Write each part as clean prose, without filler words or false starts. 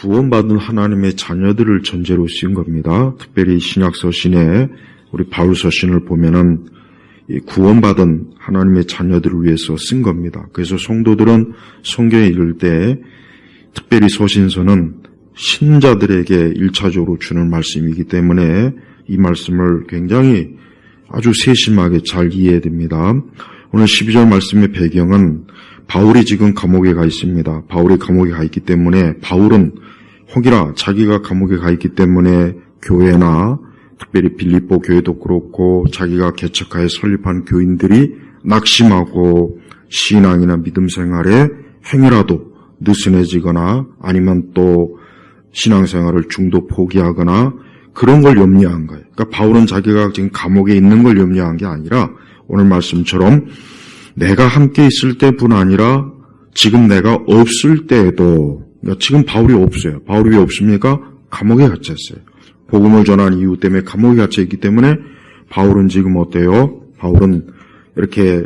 구원받은 하나님의 자녀들을 전제로 쓴 겁니다. 특별히 신약 서신에 우리 바울 서신을 보면은 이 구원받은 하나님의 자녀들을 위해서 쓴 겁니다. 그래서 성도들은 성경에 읽을 때 특별히 서신서는 신자들에게 1차적으로 주는 말씀이기 때문에 이 말씀을 굉장히 아주 세심하게 잘 이해해야 됩니다. 오늘 12절 말씀의 배경은 바울이 지금 감옥에 가 있습니다. 바울이 감옥에 가 있기 때문에 바울은 혹이나 자기가 감옥에 가 있기 때문에 교회나 특별히 빌립보 교회도 그렇고 자기가 개척하여 설립한 교인들이 낙심하고 신앙이나 믿음 생활에 행여라도 느슨해지거나 아니면 또 신앙생활을 중도 포기하거나 그런 걸 염려한 거예요. 그러니까 바울은 자기가 지금 감옥에 있는 걸 염려한 게 아니라 오늘 말씀처럼 내가 함께 있을 때뿐 아니라 지금 내가 없을 때에도, 그러니까 지금 바울이 없어요. 바울이 왜 없습니까? 감옥에 갇혔어요. 복음을 전한 이유 때문에 감옥에 갇혀있기 때문에 바울은 지금 어때요? 바울은 이렇게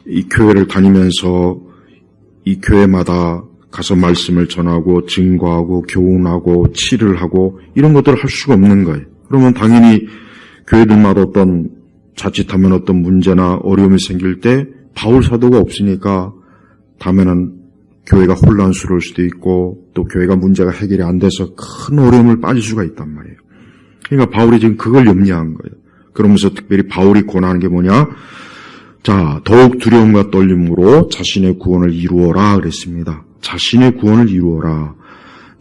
이 교회를 다니면서 이 교회마다 가서 말씀을 전하고 증거하고 교훈하고 치를 하고 이런 것들을 할 수가 없는 거예요. 그러면 당연히 교회들마다 어떤 자칫하면 어떤 문제나 어려움이 생길 때 바울 사도가 없으니까 다음에는 교회가 혼란스러울 수도 있고 또 교회가 문제가 해결이 안 돼서 큰 어려움을 빠질 수가 있단 말이에요. 그러니까 바울이 지금 그걸 염려한 거예요. 그러면서 특별히 바울이 권하는 게 뭐냐? 자, 더욱 두려움과 떨림으로 자신의 구원을 이루어라 그랬습니다. 자신의 구원을 이루어라.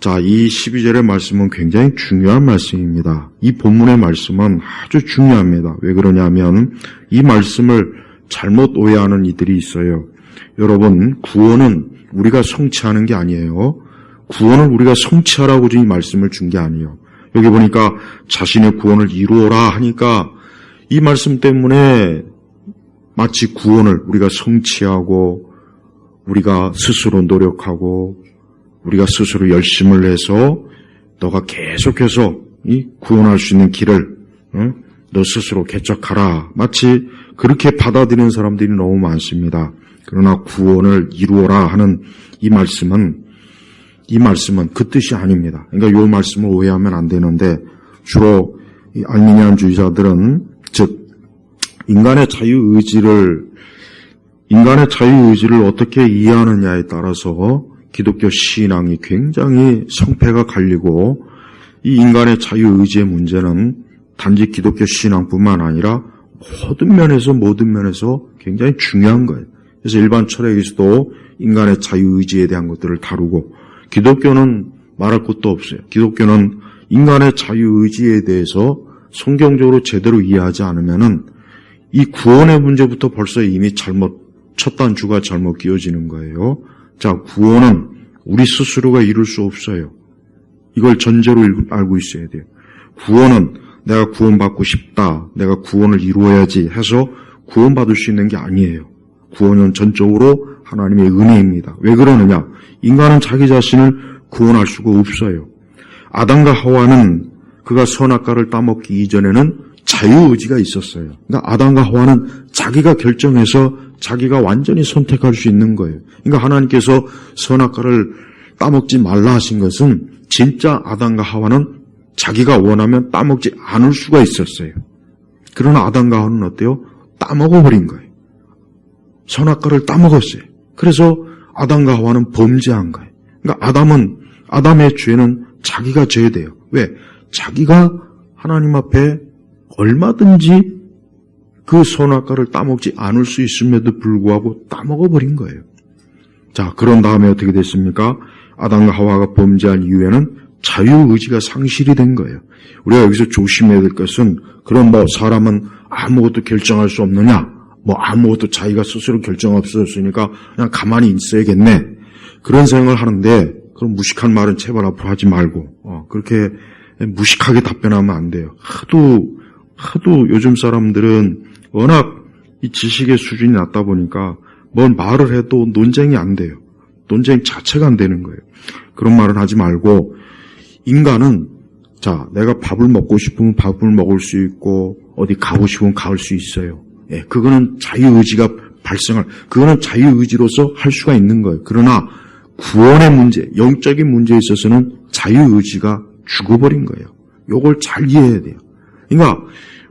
자, 이 12절의 말씀은 굉장히 중요한 말씀입니다. 이 본문의 말씀은 아주 중요합니다. 왜 그러냐면 이 말씀을 잘못 오해하는 이들이 있어요. 여러분, 구원은 우리가 성취하는 게 아니에요. 구원을 우리가 성취하라고 이 말씀을 준 게 아니에요. 여기 보니까 자신의 구원을 이루어라 하니까 이 말씀 때문에 마치 구원을 우리가 성취하고 우리가 스스로 노력하고 우리가 스스로 열심을 해서 너가 계속해서 이 구원할 수 있는 길을 너 스스로 개척하라. 마치 그렇게 받아들이는 사람들이 너무 많습니다. 그러나 구원을 이루어라 하는 이 말씀은 그 뜻이 아닙니다. 그러니까 이 말씀을 오해하면 안 되는데 주로 이 알미니안주의자들은 즉 인간의 자유의지를 어떻게 이해하느냐에 따라서 기독교 신앙이 굉장히 성패가 갈리고 이 인간의 자유의지의 문제는 단지 기독교 신앙뿐만 아니라 모든 면에서 굉장히 중요한 거예요. 그래서 일반 철학에서도 인간의 자유의지에 대한 것들을 다루고 기독교는 말할 것도 없어요. 기독교는 인간의 자유의지에 대해서 성경적으로 제대로 이해하지 않으면은 이 구원의 문제부터 벌써 이미 첫 단추가 잘못 끼워지는 거예요. 자, 구원은 우리 스스로가 이룰 수 없어요. 이걸 전제로 알고 있어야 돼요. 구원은 내가 구원받고 싶다, 내가 구원을 이루어야지 해서 구원받을 수 있는 게 아니에요. 구원은 전적으로 하나님의 은혜입니다. 왜 그러느냐? 인간은 자기 자신을 구원할 수가 없어요. 아담과 하와는 그가 선악과를 따먹기 이전에는 자유의지가 있었어요. 그러니까 아담과 하와는 자기가 결정해서 자기가 완전히 선택할 수 있는 거예요. 그러니까 하나님께서 선악과를 따먹지 말라 하신 것은 진짜 아담과 하와는 자기가 원하면 따먹지 않을 수가 있었어요. 그러나 아담과 하와는 어때요? 따먹어버린 거예요. 선악과를 따먹었어요. 그래서 아담과 하와는 범죄한 거예요. 그러니까 아담의 죄는 자기가 져야 돼요. 왜? 자기가 하나님 앞에 얼마든지 그 선악과를 따먹지 않을 수 있음에도 불구하고 따먹어버린 거예요. 자, 그런 다음에 어떻게 됐습니까? 아담과 하와가 범죄한 이후에는 자유의지가 상실이 된 거예요. 우리가 여기서 조심해야 될 것은 그럼 사람은 아무것도 결정할 수 없느냐? 아무것도 자기가 스스로 결정 없었으니까 그냥 가만히 있어야겠네. 그런 생각을 하는데 그런 무식한 말은 제발 앞으로 하지 말고 그렇게 무식하게 답변하면 안 돼요. 하도 요즘 사람들은 워낙 이 지식의 수준이 낮다 보니까 뭔 말을 해도 논쟁이 안 돼요. 논쟁 자체가 안 되는 거예요. 그런 말은 하지 말고 인간은 자, 내가 밥을 먹고 싶으면 밥을 먹을 수 있고 어디 가고 싶으면 갈 수 있어요. 예, 그거는 자유의지가 그거는 자유의지로서 할 수가 있는 거예요. 그러나 구원의 문제, 영적인 문제에 있어서는 자유의지가 죽어버린 거예요. 요걸 잘 이해해야 돼요. 그러니까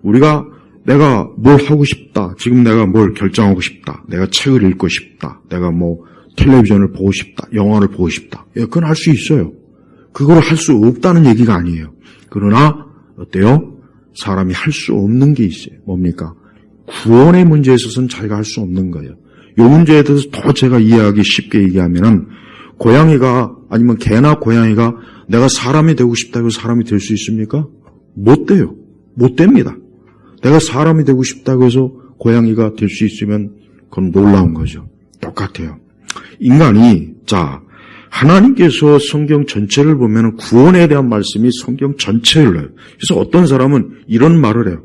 우리가 내가 뭘 하고 싶다. 지금 내가 뭘 결정하고 싶다. 내가 책을 읽고 싶다. 내가 뭐 텔레비전을 보고 싶다. 영화를 보고 싶다. 예, 그건 할 수 있어요. 그걸 할 수 없다는 얘기가 아니에요. 그러나 어때요? 사람이 할 수 없는 게 있어요. 뭡니까? 구원의 문제에 있어서는 자기가 할 수 없는 거예요. 이 문제에 대해서 더 제가 이해하기 쉽게 얘기하면은 고양이가 아니면 개나 고양이가 내가 사람이 되고 싶다고 사람이 될 수 있습니까? 못 돼요. 못 됩니다. 내가 사람이 되고 싶다고 해서 고양이가 될 수 있으면 그건 놀라운 거죠. 똑같아요. 인간이 하나님께서 성경 전체를 보면 구원에 대한 말씀이 성경 전체를 해요. 그래서 어떤 사람은 이런 말을 해요.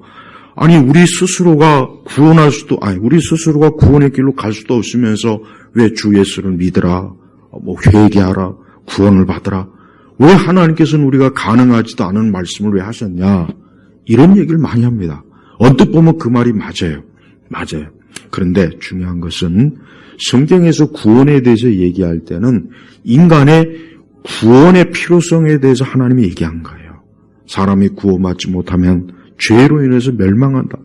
아니 우리 스스로가 구원의 길로 갈 수도 없으면서 왜 주 예수를 믿으라, 뭐 회개하라, 구원을 받으라. 왜 하나님께서는 우리가 가능하지도 않은 말씀을 왜 하셨냐? 이런 얘기를 많이 합니다. 언뜻 보면 그 말이 맞아요. 맞아요. 그런데 중요한 것은 성경에서 구원에 대해서 얘기할 때는 인간의 구원의 필요성에 대해서 하나님이 얘기한 거예요. 사람이 구원받지 못하면 죄로 인해서 멸망한다.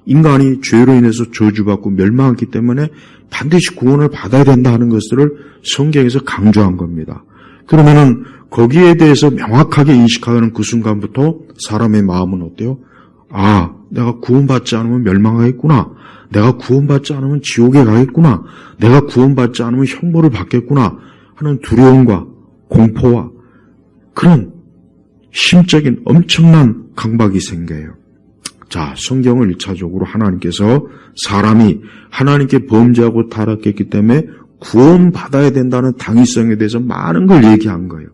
인간이 죄로 인해서 저주받고 멸망하기 때문에 반드시 구원을 받아야 된다 하는 것들을 성경에서 강조한 겁니다. 그러면은 거기에 대해서 명확하게 인식하는 그 순간부터 사람의 마음은 어때요? 아, 내가 구원받지 않으면 멸망하겠구나. 내가 구원받지 않으면 지옥에 가겠구나. 내가 구원받지 않으면 형벌을 받겠구나 하는 두려움과 공포와 그런 심적인 엄청난 강박이 생겨요. 성경을 1차적으로 하나님께서 사람이 하나님께 범죄하고 타락했기 때문에 구원받아야 된다는 당위성에 대해서 많은 걸 얘기한 거예요.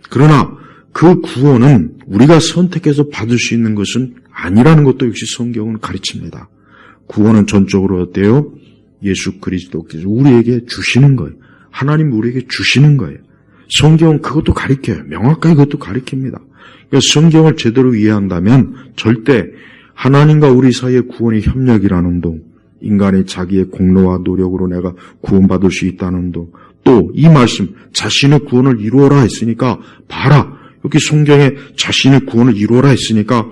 그러나 그 구원은 우리가 선택해서 받을 수 있는 것은 아니라는 것도 역시 성경은 가르칩니다. 구원은 전적으로 어때요? 예수 그리스도께서 우리에게 주시는 거예요. 하나님 우리에게 주시는 거예요. 성경은 그것도 가르쳐요. 명확하게 그것도 가르칩니다. 그러니까 성경을 제대로 이해한다면 절대 하나님과 우리 사이의 구원의 협력이라는 동, 인간의 자기의 공로와 노력으로 내가 구원받을 수 있다는 동, 또 이 말씀 자신의 구원을 이루어라 했으니까 봐라. 여기 성경에 자신의 구원을 이루어라 했으니까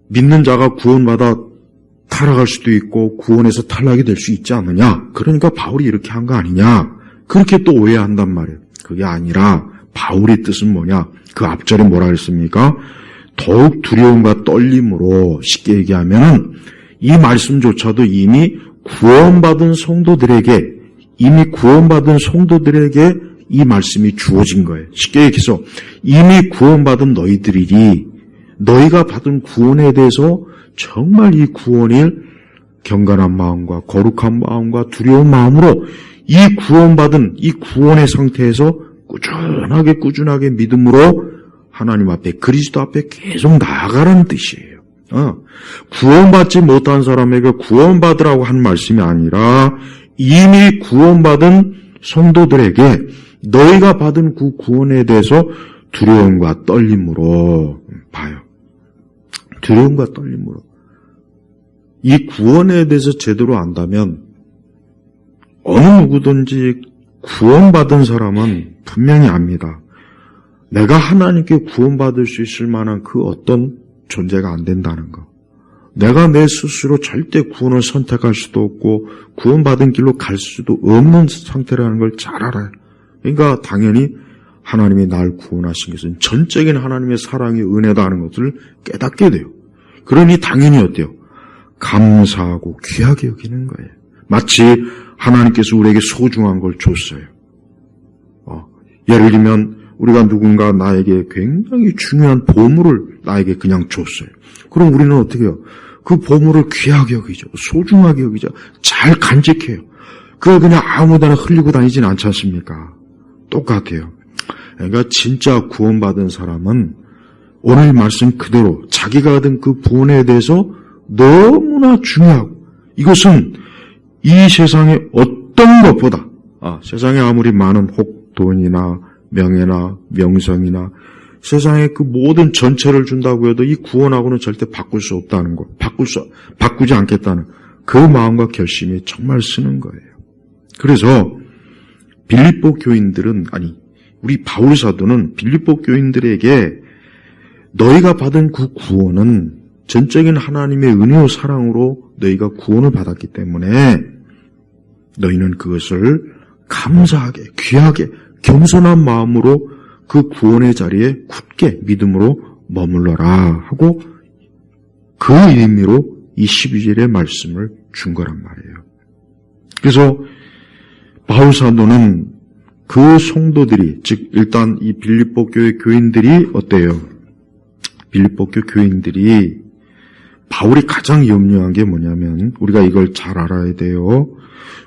믿는 자가 구원받아 타락할 수도 있고 구원에서 탈락이 될 수 있지 않느냐. 그러니까 바울이 이렇게 한 거 아니냐. 그렇게 또 오해한단 말이에요. 그게 아니라 바울의 뜻은 뭐냐. 그 앞절에 뭐라 그랬습니까? 더욱 두려움과 떨림으로 쉽게 얘기하면은 이 말씀조차도 이미 구원받은 성도들에게 이 말씀이 주어진 거예요. 쉽게 얘기해서 이미 구원받은 너희들이 너희가 받은 구원에 대해서 정말 이 구원을 경건한 마음과 거룩한 마음과 두려운 마음으로 이 구원받은 이 구원의 상태에서 꾸준하게 믿음으로 하나님 앞에 그리스도 앞에 계속 나아가라는 뜻이에요. 구원받지 못한 사람에게 구원받으라고 한 말씀이 아니라 이미 구원받은 성도들에게 너희가 받은 그 구원에 대해서 두려움과 떨림으로 봐요. 두려움과 떨림으로. 이 구원에 대해서 제대로 안다면 어느 누구든지 구원받은 사람은 분명히 압니다. 내가 하나님께 구원받을 수 있을 만한 그 어떤 존재가 안 된다는 거. 내가 내 스스로 절대 구원을 선택할 수도 없고 구원받은 길로 갈 수도 없는 상태라는 걸 잘 알아요. 그러니까 당연히 하나님이 날 구원하신 것은 전적인 하나님의 사랑의 은혜다 하는 것을 깨닫게 돼요. 그러니 당연히 어때요? 감사하고 귀하게 여기는 거예요. 마치 하나님께서 우리에게 소중한 걸 줬어요. 예를 들면 우리가 누군가 나에게 굉장히 중요한 보물을 나에게 그냥 줬어요. 그럼 우리는 어떻게 해요? 그 보물을 귀하게 여기죠. 소중하게 여기죠. 잘 간직해요. 그걸 그냥 아무데나 흘리고 다니진 않지 않습니까? 똑같아요. 그러니까 진짜 구원받은 사람은 오늘 말씀 그대로 자기가 얻은 그 구원에 대해서 너무나 중요하고 이것은 이 세상의 어떤 것보다 세상에 아무리 많은 혹 돈이나 명예나 명성이나 세상의 그 모든 전체를 준다고 해도 이 구원하고는 절대 바꿀 수 없다는 거, 바꾸지 않겠다는 그 마음과 결심이 정말 쓰는 거예요. 그래서 빌립보 교인들은 우리 바울 사도는 빌립보 교인들에게 너희가 받은 그 구원은 전적인 하나님의 은혜와 사랑으로 너희가 구원을 받았기 때문에 너희는 그것을 감사하게, 귀하게, 겸손한 마음으로 그 구원의 자리에 굳게 믿음으로 머물러라 하고 그 의미로 이 12절의 말씀을 준 거란 말이에요. 그래서 바울 사도는 그 성도들이, 즉 일단 이 빌립보 교회 교인들이 어때요? 빌립보 교회 교인들이 바울이 가장 염려한 게 뭐냐면 우리가 이걸 잘 알아야 돼요.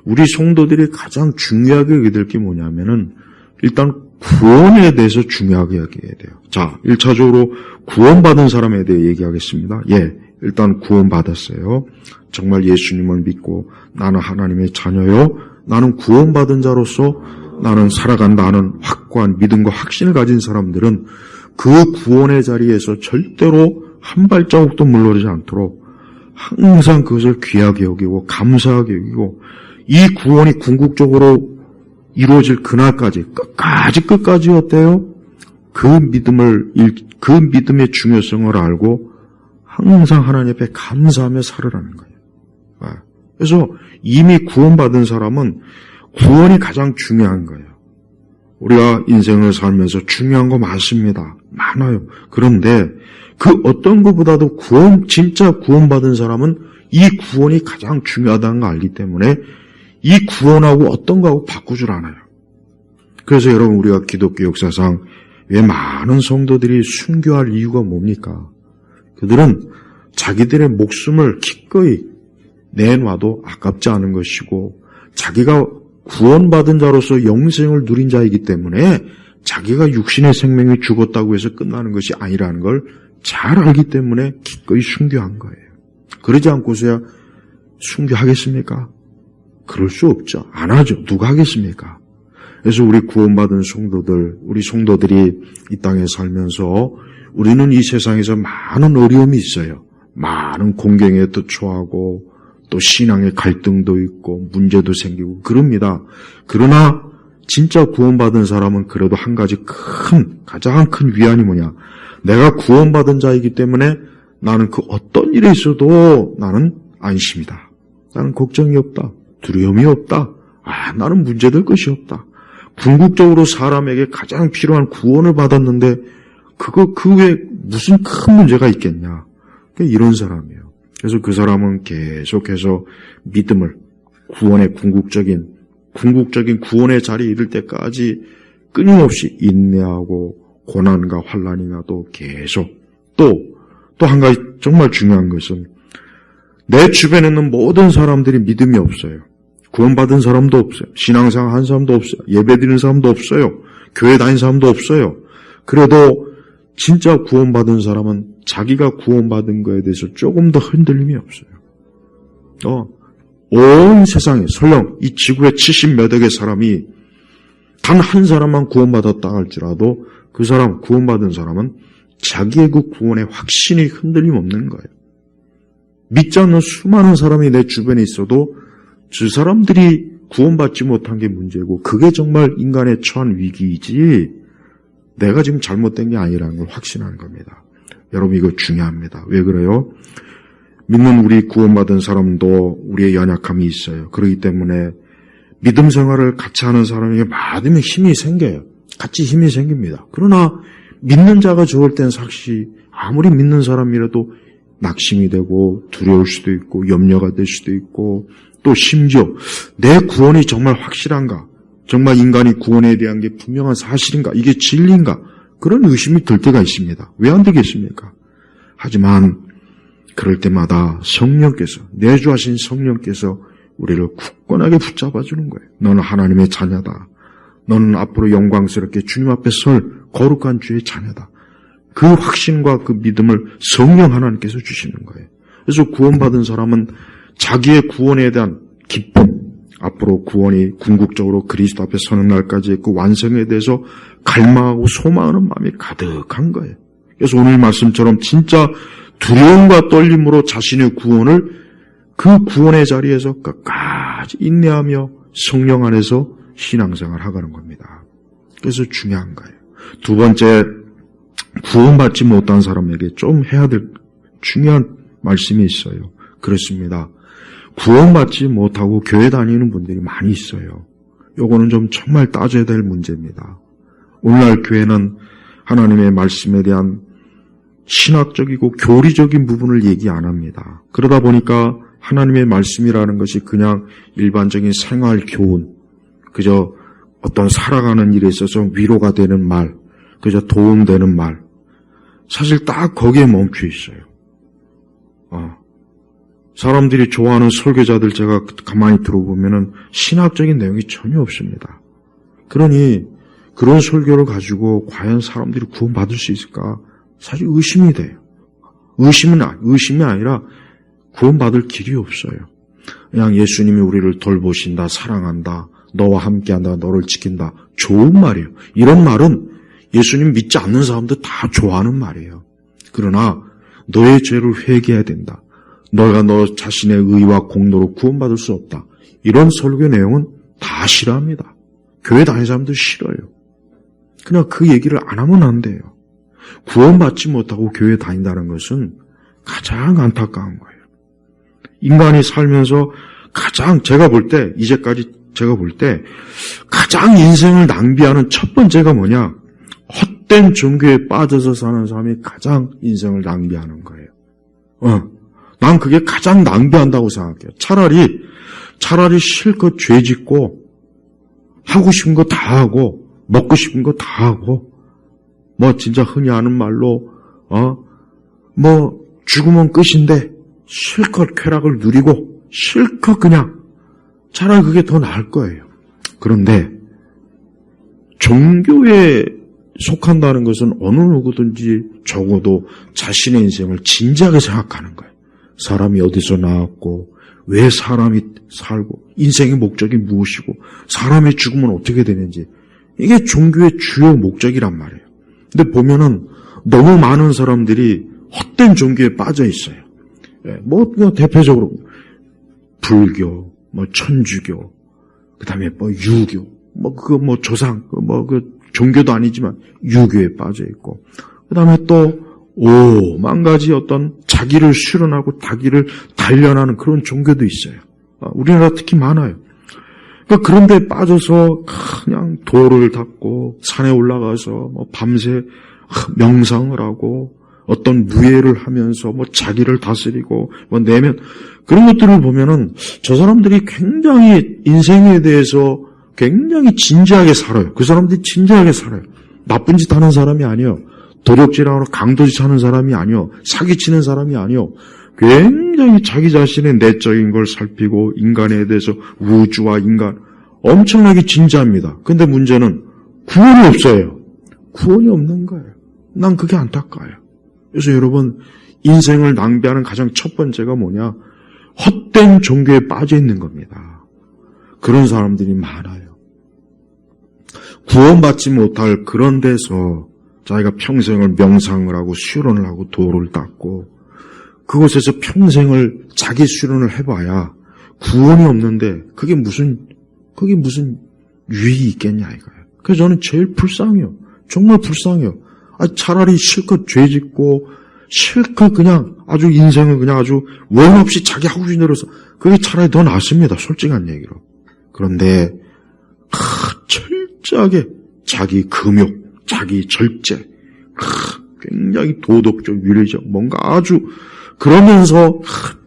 우리 성도들이 가장 중요하게 여겨야 될 게 뭐냐면은 일단 구원에 대해서 중요하게 여겨야 돼요. 자, 1차적으로 구원받은 사람에 대해 얘기하겠습니다. 일단 구원받았어요. 정말 예수님을 믿고 나는 하나님의 자녀요. 나는 구원받은 자로서 나는 살아간다 하는 확고한 믿음과 확신을 가진 사람들은 그 구원의 자리에서 절대로 한 발자국도 물러나지 않도록 항상 그것을 귀하게 여기고 감사하게 여기고 이 구원이 궁극적으로 이루어질 그날까지 끝까지 어때요? 그 믿음의 중요성을 알고 항상 하나님 앞에 감사하며 살으라는 거예요. 그래서 이미 구원받은 사람은 구원이 가장 중요한 거예요. 우리가 인생을 살면서 중요한 거 많습니다. 많아요. 그런데 그 어떤 것보다도 진짜 구원받은 사람은 이 구원이 가장 중요하다는 걸 알기 때문에 이 구원하고 어떤 거하고 바꾸질 않아요. 그래서 여러분 우리가 기독교 역사상 왜 많은 성도들이 순교할 이유가 뭡니까? 그들은 자기들의 목숨을 기꺼이 내놔도 아깝지 않은 것이고 자기가 구원받은 자로서 영생을 누린 자이기 때문에 자기가 육신의 생명이 죽었다고 해서 끝나는 것이 아니라는 걸 잘 알기 때문에 기꺼이 순교한 거예요. 그러지 않고서야 순교하겠습니까? 그럴 수 없죠. 안 하죠. 누가 하겠습니까? 그래서 우리 구원받은 우리 성도들이 이 땅에 살면서 우리는 이 세상에서 많은 어려움이 있어요. 많은 공경에 또 처하고 또 신앙의 갈등도 있고 문제도 생기고 그럽니다. 그러나 진짜 구원받은 사람은 그래도 한 가지 가장 큰 위안이 뭐냐? 내가 구원받은 자이기 때문에 나는 그 어떤 일에 있어도 나는 안심이다. 나는 걱정이 없다. 두려움이 없다. 나는 문제될 것이 없다. 궁극적으로 사람에게 가장 필요한 구원을 받았는데 그 외에 무슨 큰 문제가 있겠냐. 이런 사람이에요. 그래서 그 사람은 계속해서 믿음을 구원의 궁극적인 구원의 자리에 이를 때까지 끊임없이 인내하고 고난과 환난이 나도 계속 또 한 가지 정말 중요한 것은 내 주변에 있는 모든 사람들이 믿음이 없어요. 구원받은 사람도 없어요. 신앙생활 한 사람도 없어요. 예배드리는 사람도 없어요. 교회 다니는 사람도 없어요. 그래도 진짜 구원받은 사람은 자기가 구원받은 거에 대해서 조금 더 흔들림이 없어요. 온 세상에 설령 이 지구에 70몇 억의 사람이 단 한 사람만 구원받았다 할지라도 그 사람 구원받은 사람은 자기의 그 구원의 확신이 흔들림 없는 거예요. 믿지 않는 수많은 사람이 내 주변에 있어도 저 사람들이 구원받지 못한 게 문제고 그게 정말 인간의 처한 위기이지 내가 지금 잘못된 게 아니라는 걸 확신하는 겁니다. 여러분 이거 중요합니다. 왜 그래요? 믿는 우리 구원받은 사람도 우리의 연약함이 있어요. 그렇기 때문에 믿음 생활을 같이 하는 사람에게 많으면 힘이 생겨요. 같이 힘이 생깁니다. 그러나 믿는 자가 좋을 땐 아무리 믿는 사람이라도 낙심이 되고 두려울 수도 있고 염려가 될 수도 있고 또 심지어 내 구원이 정말 확실한가? 정말 인간이 구원에 대한 게 분명한 사실인가? 이게 진리인가? 그런 의심이 들 때가 있습니다. 왜 안 되겠습니까? 하지만 그럴 때마다 성령께서 내주하신 성령께서 우리를 굳건하게 붙잡아 주는 거예요. 너는 하나님의 자녀다. 너는 앞으로 영광스럽게 주님 앞에 설 거룩한 주의 자녀다. 그 확신과 그 믿음을 성령 하나님께서 주시는 거예요. 그래서 구원받은 사람은 자기의 구원에 대한 기쁨, 앞으로 구원이 궁극적으로 그리스도 앞에 서는 날까지의 그 완성에 대해서 갈망하고 소망하는 마음이 가득한 거예요. 그래서 오늘 말씀처럼 진짜 두려움과 떨림으로 자신의 구원을 그 구원의 자리에서 끝까지 인내하며 성령 안에서 신앙생활을 하가는 겁니다. 그래서 중요한 거예요. 두 번째, 구원받지 못한 사람에게 좀 해야 될 중요한 말씀이 있어요. 그렇습니다. 구원받지 못하고 교회 다니는 분들이 많이 있어요. 요거는 좀 정말 따져야 될 문제입니다. 오늘날 교회는 하나님의 말씀에 대한 신학적이고 교리적인 부분을 얘기 안 합니다. 그러다 보니까 하나님의 말씀이라는 것이 그냥 일반적인 생활 교훈, 그저 어떤 살아가는 일에 있어서 위로가 되는 말, 그저 도움되는 말, 사실 딱 거기에 멈춰 있어요. 사람들이 좋아하는 설교자들 제가 가만히 들어보면은 신학적인 내용이 전혀 없습니다. 그러니 그런 설교를 가지고 과연 사람들이 구원받을 수 있을까? 사실 의심이 돼요. 의심이 아니라 구원받을 길이 없어요. 그냥 예수님이 우리를 돌보신다, 사랑한다, 너와 함께한다, 너를 지킨다. 좋은 말이에요. 이런 말은 예수님 믿지 않는 사람들 다 좋아하는 말이에요. 그러나 너의 죄를 회개해야 된다. 너가 너 자신의 의와 공로로 구원받을 수 없다. 이런 설교 내용은 다 싫어합니다. 교회 다니는 사람들 싫어요. 그냥 그 얘기를 안 하면 안 돼요. 구원받지 못하고 교회 다닌다는 것은 가장 안타까운 거예요. 인간이 살면서 가장 이제까지 제가 볼 때 가장 인생을 낭비하는 첫 번째가 뭐냐? 헛된 종교에 빠져서 사는 사람이 가장 인생을 낭비하는 거예요. 난 그게 가장 낭비한다고 생각해요. 차라리 실컷 죄 짓고 하고 싶은 거 다 하고 먹고 싶은 거 다 하고 진짜 흔히 하는 말로 죽으면 끝인데 실컷 쾌락을 누리고 실컷 그냥 차라리 그게 더 나을 거예요. 그런데 종교에 속한다는 것은 어느 누구든지 적어도 자신의 인생을 진지하게 생각하는 거예요. 사람이 어디서 나왔고 왜 사람이 살고 인생의 목적이 무엇이고 사람의 죽음은 어떻게 되는지 이게 종교의 주요 목적이란 말이에요. 근데 보면은 너무 많은 사람들이 헛된 종교에 빠져 있어요. 대표적으로 불교, 천주교, 그다음에 유교, 조상, 종교도 아니지만 유교에 빠져 있고, 그다음에 또 만 가지 어떤 자기를 실현하고 자기를 단련하는 그런 종교도 있어요. 우리나라 특히 많아요. 그러니까 그런 데 빠져서 그냥 돌을 닦고 산에 올라가서 밤새 명상을 하고 어떤 무예를 하면서 자기를 다스리고 내면 그런 것들을 보면은 저 사람들이 굉장히 인생에 대해서 굉장히 진지하게 살아요. 그 사람들이 진지하게 살아요. 나쁜 짓 하는 사람이 아니에요. 도둑질하고 강도짓 하는 사람이 아니요. 사기치는 사람이 아니요. 굉장히 자기 자신의 내적인 걸 살피고 인간에 대해서 우주와 인간 엄청나게 진지합니다. 근데 문제는 구원이 없어요. 구원이 없는 거예요. 난 그게 안타까워요. 그래서 여러분 인생을 낭비하는 가장 첫 번째가 뭐냐? 헛된 종교에 빠져 있는 겁니다. 그런 사람들이 많아요. 구원받지 못할 그런 데서 자기가 평생을 명상을 하고 수련을 하고 도를 닦고 그곳에서 평생을 자기 수련을 해봐야 구원이 없는데 그게 무슨 유익이 있겠냐 이거예요. 그래서 저는 제일 불쌍해요. 정말 불쌍해요. 차라리 실컷 죄 짓고 실컷 그냥 아주 인생을 그냥 아주 원 없이 자기 하고 싶은 대로 해서 그게 차라리 더 낫습니다. 솔직한 얘기로. 그런데 철저하게 자기 금욕, 자기 절제, 굉장히 도덕적, 윤리적 뭔가 아주 그러면서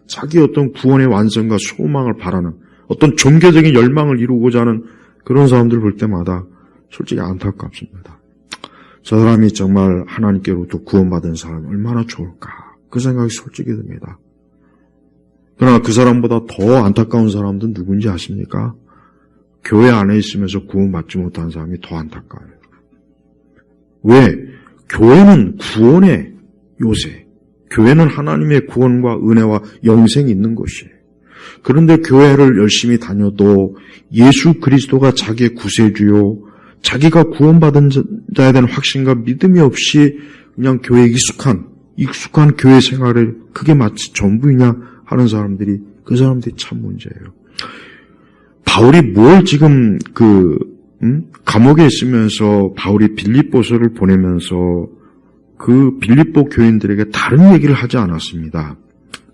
자기 어떤 구원의 완성과 소망을 바라는 어떤 종교적인 열망을 이루고자 하는 그런 사람들 볼 때마다 솔직히 안타깝습니다. 저 사람이 정말 하나님께로부터 구원받은 사람이 얼마나 좋을까 그 생각이 솔직히 듭니다. 그러나 그 사람보다 더 안타까운 사람들은 누군지 아십니까? 교회 안에 있으면서 구원받지 못한 사람이 더 안타까워요. 왜? 교회는 구원의 요새, 교회는 하나님의 구원과 은혜와 영생이 있는 곳이에요. 그런데 교회를 열심히 다녀도 예수 그리스도가 자기의 구세주요, 자기가 구원받은 자에 대한 확신과 믿음이 없이 그냥 교회에 익숙한 교회 생활을 그게 마치 전부이냐 하는 사람들이 그 사람들이 참 문제예요. 바울이 뭘 지금 감옥에 있으면서 바울이 빌립보서를 보내면서 그 빌립보 교인들에게 다른 얘기를 하지 않았습니다.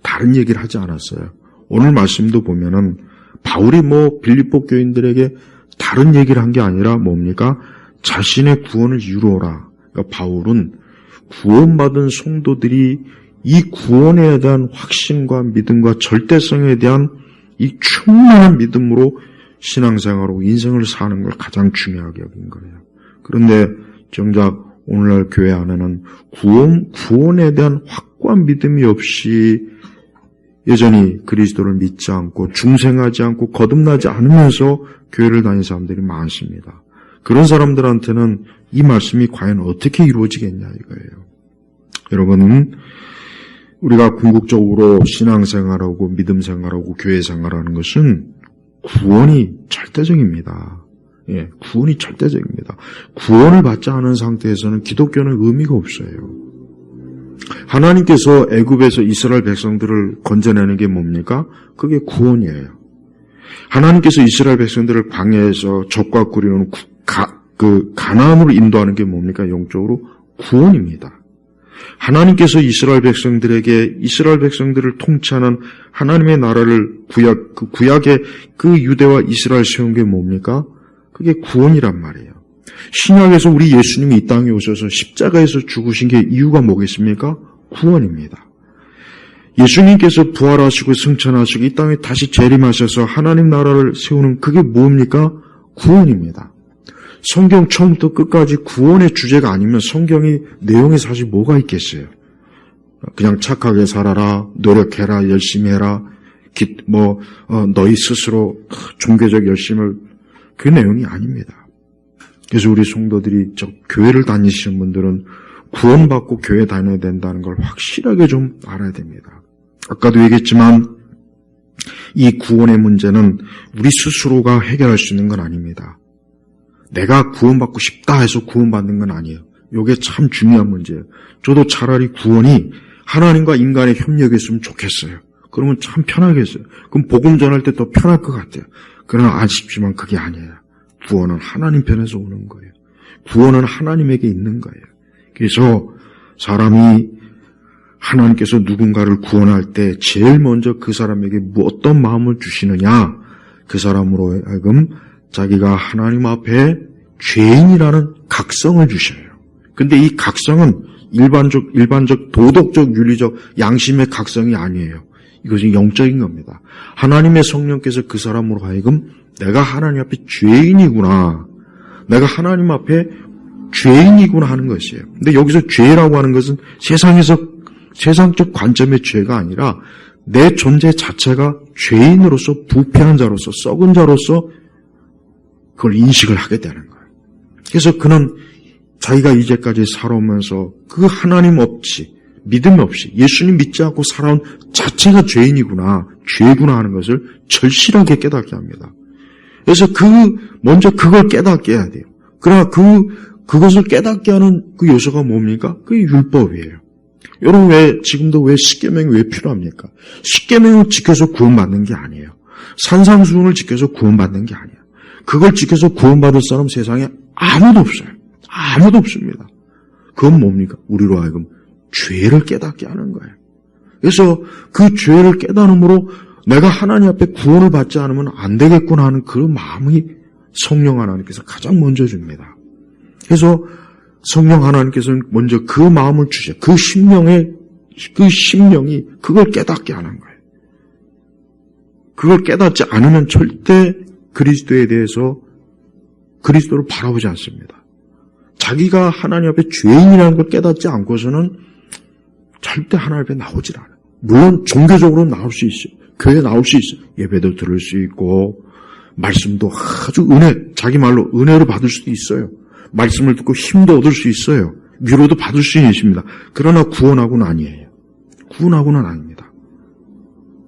다른 얘기를 하지 않았어요. 오늘 말씀도 보면은 바울이 빌립보 교인들에게 다른 얘기를 한 게 아니라 뭡니까? 자신의 구원을 이루어라. 그러니까 바울은 구원받은 성도들이 이 구원에 대한 확신과 믿음과 절대성에 대한 이 충만한 믿음으로 신앙생활하고 인생을 사는 걸 가장 중요하게 여긴 거예요. 그런데 정작 오늘날 교회 안에는 구원에 대한 확고한 믿음이 없이 여전히 그리스도를 믿지 않고 중생하지 않고 거듭나지 않으면서 교회를 다니는 사람들이 많습니다. 그런 사람들한테는 이 말씀이 과연 어떻게 이루어지겠냐 이거예요. 여러분, 우리가 궁극적으로 신앙생활하고 믿음생활하고 교회생활하는 것은 구원이 절대적입니다. 예, 구원이 절대적입니다. 구원을 받지 않은 상태에서는 기독교는 의미가 없어요. 하나님께서 애굽에서 이스라엘 백성들을 건져내는 게 뭡니까? 그게 구원이에요. 하나님께서 이스라엘 백성들을 광야에서 적과 꿀이는 가나안으로 인도하는 게 뭡니까? 영적으로 구원입니다. 하나님께서 이스라엘 백성들을 통치하는 하나님의 나라를 구약의 그 유대와 이스라엘 세운 게 뭡니까? 그게 구원이란 말이에요. 신약에서 우리 예수님이 이 땅에 오셔서 십자가에서 죽으신 게 이유가 뭐겠습니까? 구원입니다. 예수님께서 부활하시고 승천하시고 이 땅에 다시 재림하셔서 하나님 나라를 세우는 그게 뭡니까? 구원입니다. 성경 처음부터 끝까지 구원의 주제가 아니면 성경이 내용에 사실 뭐가 있겠어요? 그냥 착하게 살아라, 노력해라, 열심히 해라, 너희 스스로 종교적 열심을 그 내용이 아닙니다. 그래서 우리 성도들이 교회를 다니시는 분들은 구원받고 교회 다녀야 된다는 걸 확실하게 좀 알아야 됩니다. 아까도 얘기했지만 이 구원의 문제는 우리 스스로가 해결할 수 있는 건 아닙니다. 내가 구원받고 싶다 해서 구원받는 건 아니에요. 이게 참 중요한 문제예요. 저도 차라리 구원이 하나님과 인간의 협력이었으면 좋겠어요. 그러면 참 편하겠어요. 그럼 복음 전할 때 더 편할 것 같아요. 그러나 아쉽지만 그게 아니에요. 구원은 하나님 편에서 오는 거예요. 구원은 하나님에게 있는 거예요. 그래서 사람이 하나님께서 누군가를 구원할 때 제일 먼저 그 사람에게 어떤 마음을 주시느냐, 그 사람으로 하여금 자기가 하나님 앞에 죄인이라는 각성을 주셔요. 근데 이 각성은 일반적 도덕적 윤리적 양심의 각성이 아니에요. 이것이 영적인 겁니다. 하나님의 성령께서 그 사람으로 하여금 내가 하나님 앞에 죄인이구나, 내가 하나님 앞에 죄인이구나 하는 것이에요. 근데 여기서 죄라고 하는 것은 세상적 관점의 죄가 아니라 내 존재 자체가 죄인으로서 부패한 자로서 썩은 자로서 그걸 인식을 하게 되는 거예요. 그래서 그는 자기가 이제까지 살아오면서 그 하나님 없이 믿음 없이 예수님 믿지 않고 살아온 자체가 죄인이구나, 죄구나 하는 것을 절실하게 깨닫게 합니다. 그래서 먼저 그걸 깨닫게 해야 돼요. 그러나 그것을 깨닫게 하는 그 요소가 뭡니까? 그게 율법이에요. 여러분 지금도 왜 십계명이 왜 필요합니까? 십계명을 지켜서 구원받는 게 아니에요. 산상수훈을 지켜서 구원받는 게 아니에요. 그걸 지켜서 구원받을 사람 세상에 아무도 없어요. 아무도 없습니다. 그건 뭡니까? 우리로 하여금 죄를 깨닫게 하는 거예요. 그래서 그 죄를 깨달음으로 내가 하나님 앞에 구원을 받지 않으면 안 되겠구나 하는 그 마음이 성령 하나님께서 가장 먼저 줍니다. 그래서 성령 하나님께서는 먼저 그 마음을 주셔. 그 심령이 그걸 깨닫게 하는 거예요. 그걸 깨닫지 않으면 절대 그리스도에 대해서 그리스도를 바라보지 않습니다. 자기가 하나님 앞에 죄인이라는 걸 깨닫지 않고서는 절대 하나님 앞에 나오질 않아요. 물론 종교적으로 나올 수 있어요. 교회에 나올 수 있어요. 예배도 들을 수 있고 말씀도 아주 자기 말로 은혜를 받을 수도 있어요. 말씀을 듣고 힘도 얻을 수 있어요. 위로도 받을 수 있습니다. 그러나 구원하고는 아니에요. 구원하고는 아닙니다.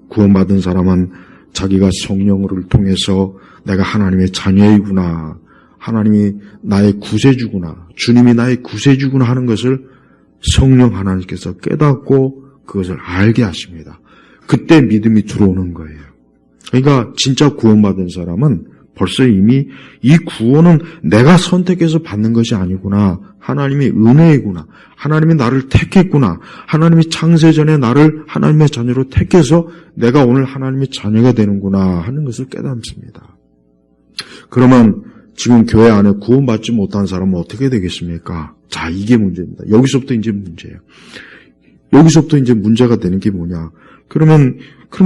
구원받은 사람은 자기가 성령을 통해서 내가 하나님의 자녀이구나, 하나님이 나의 구세주구나, 주님이 나의 구세주구나 하는 것을 성령 하나님께서 깨닫고 그것을 알게 하십니다. 그때 믿음이 들어오는 거예요. 그러니까 진짜 구원받은 사람은 벌써 이미 이 구원은 내가 선택해서 받는 것이 아니구나. 하나님의 은혜이구나. 하나님이 나를 택했구나. 하나님이 창세전에 나를 하나님의 자녀로 택해서 내가 오늘 하나님의 자녀가 되는구나 하는 것을 깨닫습니다. 그러면 지금 교회 안에 구원받지 못한 사람은 어떻게 되겠습니까? 자, 이게 문제입니다. 여기서부터 이제 문제예요. 여기서부터 이제 문제가 되는 게 뭐냐? 그러면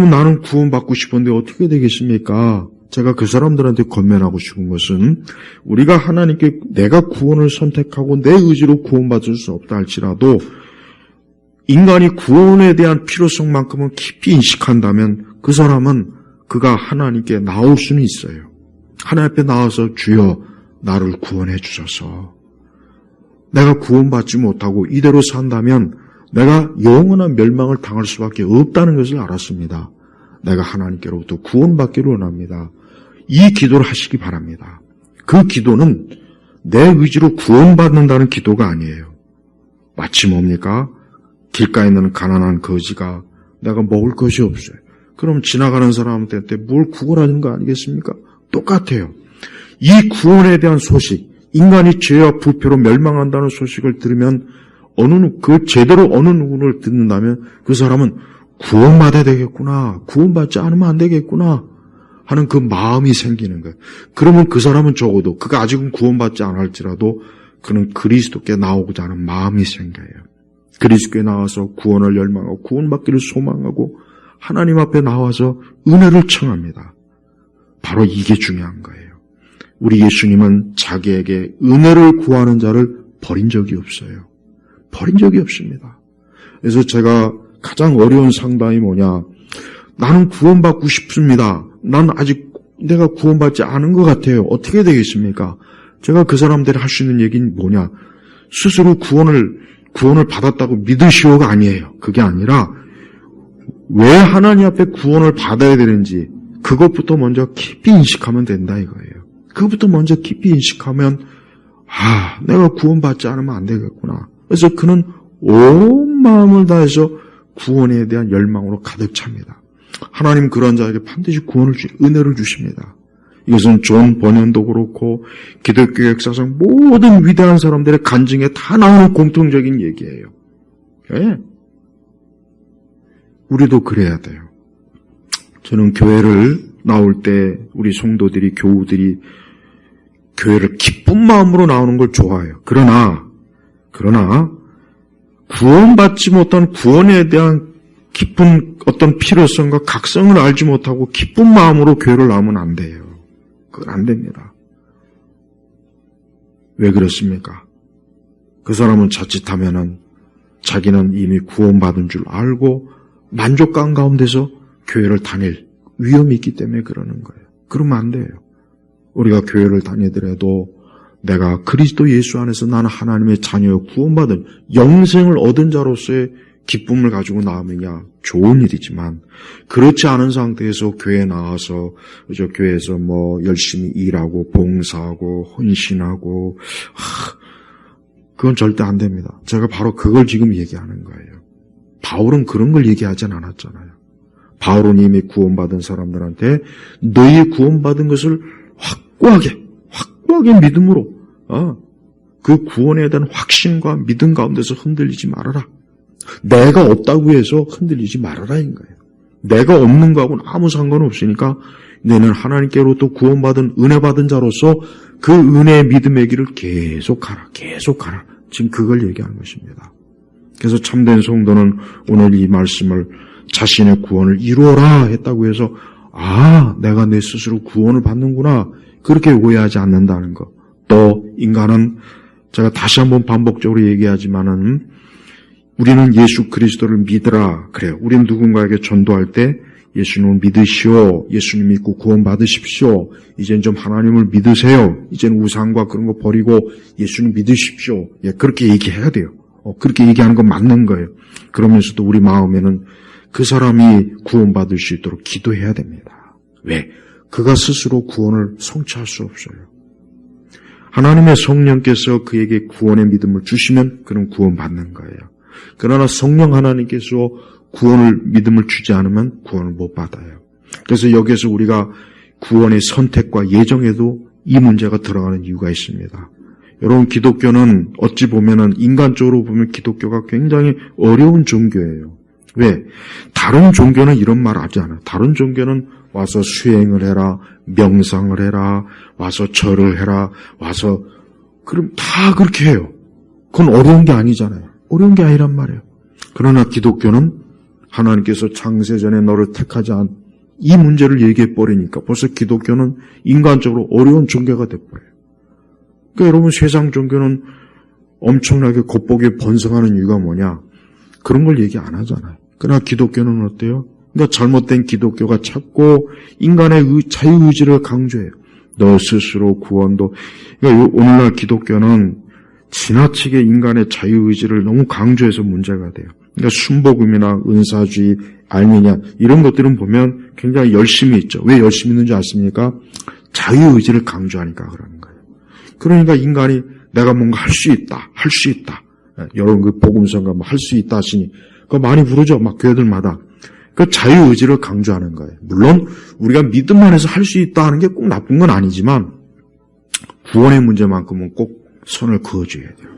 나는 구원받고 싶은데 어떻게 되겠습니까? 제가 그 사람들한테 권면하고 싶은 것은 우리가 하나님께 내가 구원을 선택하고 내 의지로 구원받을 수 없다 할지라도 인간이 구원에 대한 필요성만큼은 깊이 인식한다면 그 사람은 그가 하나님께 나올 수는 있어요. 하나님 앞에 나와서 주여 나를 구원해 주셔서 내가 구원받지 못하고 이대로 산다면 내가 영원한 멸망을 당할 수밖에 없다는 것을 알았습니다. 내가 하나님께로부터 구원받기를 원합니다. 이 기도를 하시기 바랍니다. 그 기도는 내 의지로 구원받는다는 기도가 아니에요. 마치 뭡니까? 길가에 있는 가난한 거지가 내가 먹을 것이 없어요. 그럼 지나가는 사람한테 뭘 구걸하는 거 아니겠습니까? 똑같아요. 이 구원에 대한 소식, 인간이 죄와 부패로 멸망한다는 소식을 들으면 제대로 어느 누구를 듣는다면 그 사람은 구원받아야 되겠구나, 구원받지 않으면 안 되겠구나 하는 그 마음이 생기는 거예요. 그러면 그 사람은 적어도 그가 아직은 구원받지 않을지라도 그는 그리스도께 나오고자 하는 마음이 생겨요. 그리스도께 나와서 구원을 열망하고 구원받기를 소망하고 하나님 앞에 나와서 은혜를 청합니다. 바로 이게 중요한 거예요. 우리 예수님은 자기에게 은혜를 구하는 자를 버린 적이 없어요. 버린 적이 없습니다. 그래서 제가 가장 어려운 상담이 뭐냐? 나는 구원받고 싶습니다. 난 아직 내가 구원받지 않은 것 같아요. 어떻게 되겠습니까? 제가 그 사람들이 할 수 있는 얘기는 뭐냐? 스스로 구원을 받았다고 믿으시오가 아니에요. 그게 아니라 왜 하나님 앞에 구원을 받아야 되는지 그것부터 먼저 깊이 인식하면 된다 이거예요. 그것부터 먼저 깊이 인식하면 내가 구원받지 않으면 안 되겠구나. 그래서 그는 온 마음을 다해서 구원에 대한 열망으로 가득 찹니다. 하나님 그런 자에게 반드시 은혜를 주십니다. 이것은 존 번연도 그렇고 기독교 역사상 모든 위대한 사람들의 간증에 다 나오는 공통적인 얘기예요. 네. 우리도 그래야 돼요. 저는 교회를 나올 때 우리 성도들이 교우들이 교회를 기쁜 마음으로 나오는 걸 좋아해요. 그러나 구원받지 못한 구원에 대한 깊은 어떤 필요성과 각성을 알지 못하고 기쁜 마음으로 교회를 나오면 안 돼요. 그건 안 됩니다. 왜 그렇습니까? 그 사람은 자칫하면은 자기는 이미 구원받은 줄 알고 만족감 가운데서 교회를 다닐 위험이 있기 때문에 그러는 거예요. 그러면 안 돼요. 우리가 교회를 다니더라도 내가 그리스도 예수 안에서 나는 하나님의 자녀여 구원받은 영생을 얻은 자로서의 기쁨을 가지고 나오느냐 좋은 일이지만 그렇지 않은 상태에서 교회에 나와서 교회에서 열심히 일하고 봉사하고 헌신하고 그건 절대 안 됩니다. 제가 바로 그걸 지금 얘기하는 거예요. 바울은 그런 걸 얘기하진 않았잖아요. 바울은 이미 구원받은 사람들한테 너희 구원받은 것을 확고하게 믿음으로 그 구원에 대한 확신과 믿음 가운데서 흔들리지 말아라. 내가 없다고 해서 흔들리지 말아라 인 거예요. 내가 없는 거하고는 아무 상관없으니까 너는 하나님께로부터 구원받은 은혜 받은 자로서 그 은혜의 믿음의 길을 계속하라. 지금 그걸 얘기하는 것입니다. 그래서 참된 성도는 오늘 이 말씀을 자신의 구원을 이루어라 했다고 해서 내가 내 스스로 구원을 받는구나 그렇게 오해하지 않는다는 것. 또 인간은 제가 다시 한번 반복적으로 얘기하지만은 우리는 예수 그리스도를 믿으라 그래요. 우리는 누군가에게 전도할 때 예수님을 믿으시오. 예수님 믿고 구원 받으십시오. 이젠 좀 하나님을 믿으세요. 이젠 우상과 그런 거 버리고 예수님 믿으십시오. 그렇게 얘기해야 돼요. 그렇게 얘기하는 건 맞는 거예요. 그러면서도 우리 마음에는 그 사람이 구원받을 수 있도록 기도해야 됩니다. 왜? 그가 스스로 구원을 성취할 수 없어요. 하나님의 성령께서 그에게 구원의 믿음을 주시면 그는 구원받는 거예요. 그러나 성령 하나님께서 구원을 믿음을 주지 않으면 구원을 못 받아요. 그래서 여기에서 우리가 구원의 선택과 예정에도 이 문제가 들어가는 이유가 있습니다. 여러분, 기독교는 어찌 보면은 인간적으로 보면 기독교가 굉장히 어려운 종교예요. 왜? 다른 종교는 이런 말 하지 않아요. 다른 종교는 와서 수행을 해라, 명상을 해라, 와서 절을 해라, 와서 그럼 다 그렇게 해요. 그건 어려운 게 아니잖아요. 어려운 게 아니란 말이에요. 그러나 기독교는 하나님께서 창세전에 너를 택하지 않은 이 문제를 얘기해 버리니까 벌써 기독교는 인간적으로 어려운 종교가 돼버려요. 그러니까 여러분, 세상 종교는 엄청나게 겉보기에 번성하는 이유가 뭐냐? 그런 걸 얘기 안 하잖아요. 그러나 기독교는 어때요? 그러니까 잘못된 기독교가 자꾸 인간의 자유의지를 강조해요. 너 스스로 구원도. 그러니까 오늘날 기독교는 지나치게 인간의 자유의지를 너무 강조해서 문제가 돼요. 그러니까 순복음이나 은사주의, 알미냐 이런 것들은 보면 굉장히 열심히 있죠. 왜 열심히 있는지 아십니까? 자유의지를 강조하니까 그러는 거예요. 그러니까 인간이 내가 뭔가 할 수 있다, 할 수 있다. 여러분 그 복음서가 할 수 있다 하시니 그거 많이 부르죠. 막 교회들마다. 그 자유의지를 강조하는 거예요. 물론 우리가 믿음 안에서 할 수 있다 하는 게 꼭 나쁜 건 아니지만 구원의 문제만큼은 꼭 선을 그어줘야 돼요.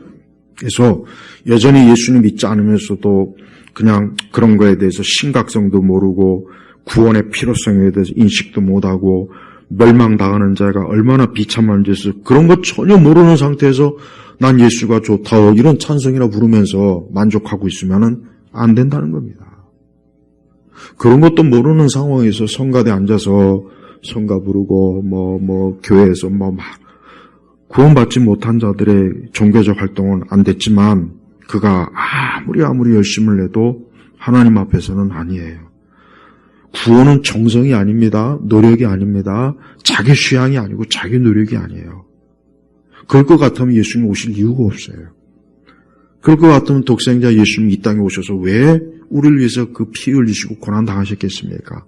그래서 여전히 예수님 믿지 않으면서도 그냥 그런 거에 대해서 심각성도 모르고 구원의 필요성에 대해서 인식도 못하고 멸망당하는 자가 얼마나 비참한 짓을 그런 거 전혀 모르는 상태에서 난 예수가 좋다 이런 찬성이나 부르면서 만족하고 있으면 안 된다는 겁니다. 그런 것도 모르는 상황에서 성가대 앉아서 성가 부르고 교회에서 구원받지 못한 자들의 종교적 활동은 안 됐지만 그가 아무리 열심을 내도 하나님 앞에서는 아니에요. 구원은 정성이 아닙니다. 노력이 아닙니다. 자기 취향이 아니고 자기 노력이 아니에요. 그럴 것 같으면 예수님 오실 이유가 없어요. 그럴 것 같으면 독생자 예수님이 이 땅에 오셔서 왜 우리를 위해서 그 피 흘리시고 고난 당하셨겠습니까?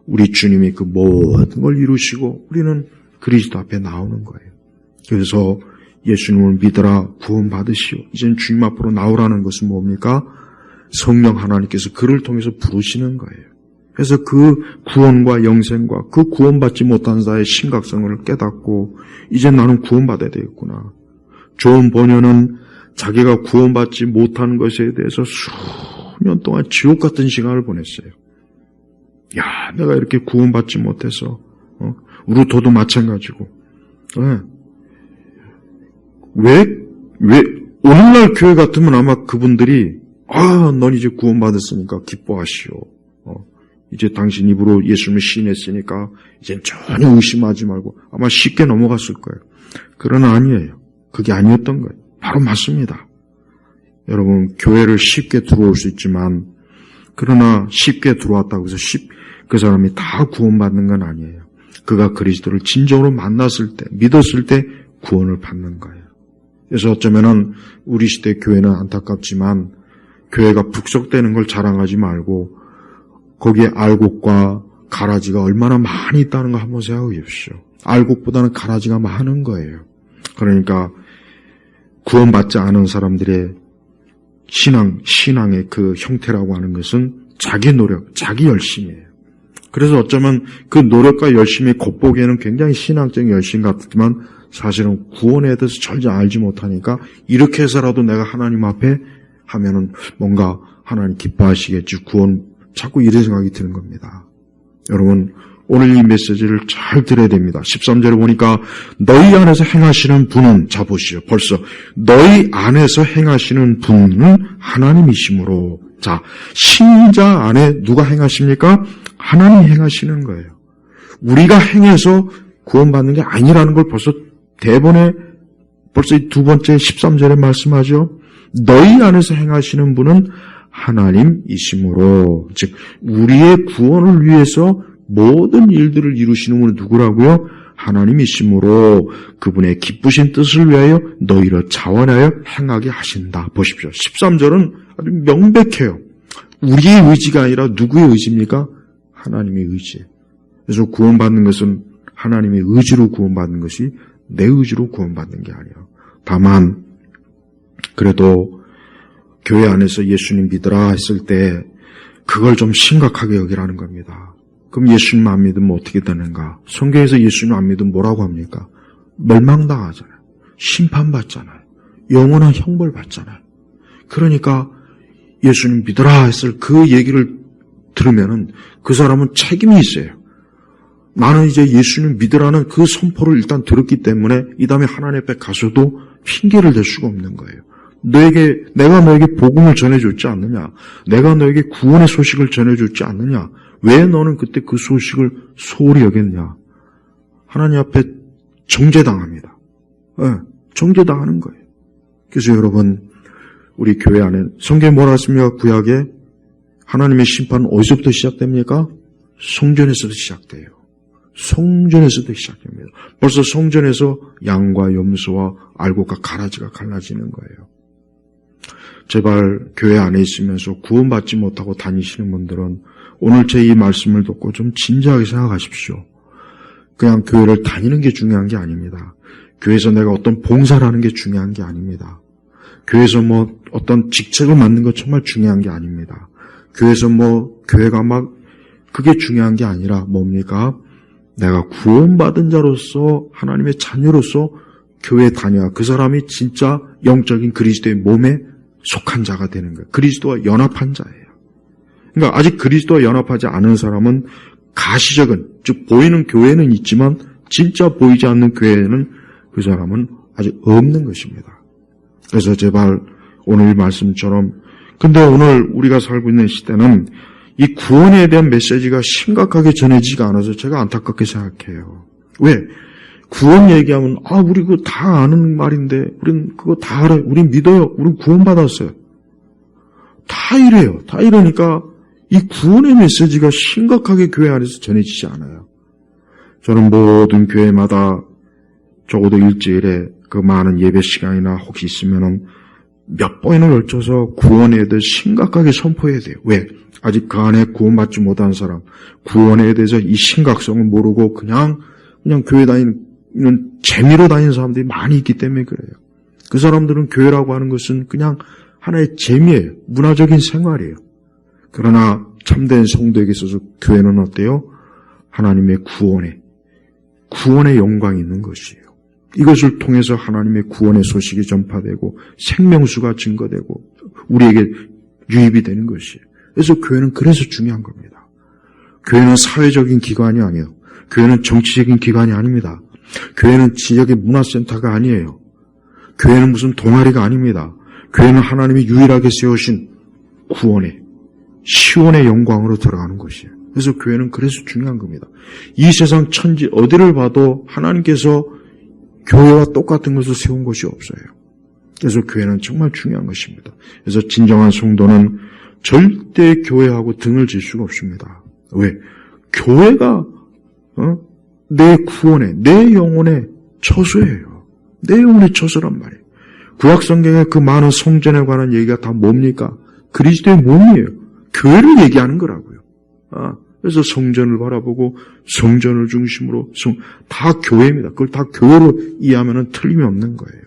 우리 주님이 그 모든 걸 이루시고 우리는 그리스도 앞에 나오는 거예요. 그래서 예수님을 믿어라, 구원받으시오. 이젠 주님 앞으로 나오라는 것은 뭡니까? 성령 하나님께서 그를 통해서 부르시는 거예요. 그래서 그 구원과 영생과 그 구원받지 못한 자의 심각성을 깨닫고 이제 나는 구원받아야 되겠구나. 존 버녀는 자기가 구원받지 못한 것에 대해서 수년 동안 지옥 같은 시간을 보냈어요. 야, 내가 이렇게 구원받지 못해서 루터도 마찬가지고 왜 오늘날 교회 같으면 아마 그분들이 넌 이제 구원받았으니까 기뻐하시오. 이제 당신 입으로 예수님을 시인했으니까 이젠 전혀 의심하지 말고 아마 쉽게 넘어갔을 거예요. 그러나 아니에요. 그게 아니었던 거예요. 바로 맞습니다. 여러분, 교회를 쉽게 들어올 수 있지만 그러나 쉽게 들어왔다고 해서 그 사람이 다 구원받는 건 아니에요. 그가 그리스도를 진정으로 만났을 때, 믿었을 때 구원을 받는 거예요. 그래서 어쩌면은 우리 시대 교회는 안타깝지만 교회가 북적대는 걸 자랑하지 말고 거기에 알곡과 가라지가 얼마나 많이 있다는 거 한번 생각해 보십시오. 알곡보다는 가라지가 많은 거예요. 그러니까 구원받지 않은 사람들의 신앙의 그 형태라고 하는 것은 자기 노력, 자기 열심이에요. 그래서 어쩌면 그 노력과 열심이 겉보기에는 굉장히 신앙적인 열심 같지만 사실은 구원에 대해서 전혀 알지 못하니까 이렇게 해서라도 내가 하나님 앞에 하면은 뭔가 하나님 기뻐하시겠지, 구원, 자꾸 이런 생각이 드는 겁니다. 여러분, 오늘 이 메시지를 잘 들어야 됩니다. 13절에 보니까 너희 안에서 행하시는 분은, 자 보시죠. 벌써 너희 안에서 행하시는 분은 하나님이시므로, 자, 신자 안에 누가 행하십니까? 하나님이 행하시는 거예요. 우리가 행해서 구원받는 게 아니라는 걸 벌써 대본에 벌써 이 두 번째 13절에 말씀하죠. 너희 안에서 행하시는 분은 하나님이시므로, 즉 우리의 구원을 위해서 모든 일들을 이루시는 분은 누구라고요? 하나님이시므로 그분의 기쁘신 뜻을 위하여 너희를 자원하여 행하게 하신다. 보십시오. 13절은 아주 명백해요. 우리의 의지가 아니라 누구의 의지입니까? 하나님의 의지예요. 그래서 구원받는 것은 하나님의 의지로 구원받는 것이 내 의지로 구원받는 게 아니에요. 다만 그래도 교회 안에서 예수님 믿으라 했을 때 그걸 좀 심각하게 여기라는 겁니다. 그럼 예수님 안 믿으면 어떻게 되는가? 성경에서 예수님 안 믿으면 뭐라고 합니까? 멸망당하잖아요. 심판받잖아요. 영원한 형벌 받잖아요. 그러니까 예수님 믿어라 했을 그 얘기를 들으면은 그 사람은 책임이 있어요. 나는 이제 예수님 믿으라는 그 선포를 일단 들었기 때문에 이 다음에 하나님 앞에 가서도 핑계를 댈 수가 없는 거예요. 내가 너에게 복음을 전해줬지 않느냐? 내가 너에게 구원의 소식을 전해줬지 않느냐? 왜 너는 그때 그 소식을 소홀히 여겼냐? 하나님 앞에 정죄당합니다. 네, 정죄당하는 거예요. 그래서 여러분, 우리 교회 안에 성경에 뭐라 했습니까? 구약에 하나님의 심판은 어디서부터 시작됩니까? 성전에서도 시작돼요. 성전에서도 시작됩니다. 벌써 성전에서 양과 염소와 알곡과 가라지가 갈라지는 거예요. 제발 교회 안에 있으면서 구원받지 못하고 다니시는 분들은 오늘 제 이 말씀을 듣고 좀 진지하게 생각하십시오. 그냥 교회를 다니는 게 중요한 게 아닙니다. 교회에서 내가 어떤 봉사를 하는 게 중요한 게 아닙니다. 교회에서 뭐 어떤 직책을 맡는 것 정말 중요한 게 아닙니다. 교회에서 교회가 그게 중요한 게 아니라 뭡니까? 내가 구원받은 자로서 하나님의 자녀로서 교회에 다녀야 그 사람이 진짜 영적인 그리스도의 몸에 속한 자가 되는 거예요. 그리스도와 연합한 자예요. 그러니까 아직 그리스도와 연합하지 않은 사람은 가시적인, 즉 보이는 교회는 있지만 진짜 보이지 않는 교회에는 그 사람은 아직 없는 것입니다. 그래서 제발 오늘 말씀처럼, 근데 오늘 우리가 살고 있는 시대는 이 구원에 대한 메시지가 심각하게 전해지지가 않아서 제가 안타깝게 생각해요. 왜? 구원 얘기하면 우리 그거 다 아는 말인데 우린 그거 다 알아요. 우린 믿어요. 우린 구원받았어요. 다 이래요. 다 이러니까 이 구원의 메시지가 심각하게 교회 안에서 전해지지 않아요. 저는 모든 교회마다 적어도 일주일에 그 많은 예배 시간이나 혹시 있으면은 몇 번이나 걸쳐서 구원에 대해 심각하게 선포해야 돼요. 왜? 아직 그 안에 구원받지 못한 사람, 구원에 대해서 이 심각성을 모르고 그냥 교회 다니는 재미로 다니는 사람들이 많이 있기 때문에 그래요. 그 사람들은 교회라고 하는 것은 그냥 하나의 재미예요. 문화적인 생활이에요. 그러나 참된 성도에게 있어서 교회는 어때요? 하나님의 구원의 영광이 있는 것이에요. 이것을 통해서 하나님의 구원의 소식이 전파되고 생명수가 증거되고 우리에게 유입이 되는 것이에요. 그래서 교회는 그래서 중요한 겁니다. 교회는 사회적인 기관이 아니에요. 교회는 정치적인 기관이 아닙니다. 교회는 지역의 문화센터가 아니에요. 교회는 무슨 동아리가 아닙니다. 교회는 하나님이 유일하게 세우신 구원의 시온의 영광으로 들어가는 것이에요. 그래서 교회는 그래서 중요한 겁니다. 이 세상 천지 어디를 봐도 하나님께서 교회와 똑같은 것을 세운 것이 없어요. 그래서 교회는 정말 중요한 것입니다. 그래서 진정한 성도는 절대 교회하고 등을 질 수가 없습니다. 왜? 교회가 내 구원의, 내 영혼의 처소예요. 내 영혼의 처소란 말이에요. 구약성경의 그 많은 성전에 관한 얘기가 다 뭡니까? 그리스도의 몸이에요. 교회를 얘기하는 거라고요. 그래서 성전을 바라보고 성전을 중심으로 다 교회입니다. 그걸 다 교회로 이해하면 틀림이 없는 거예요.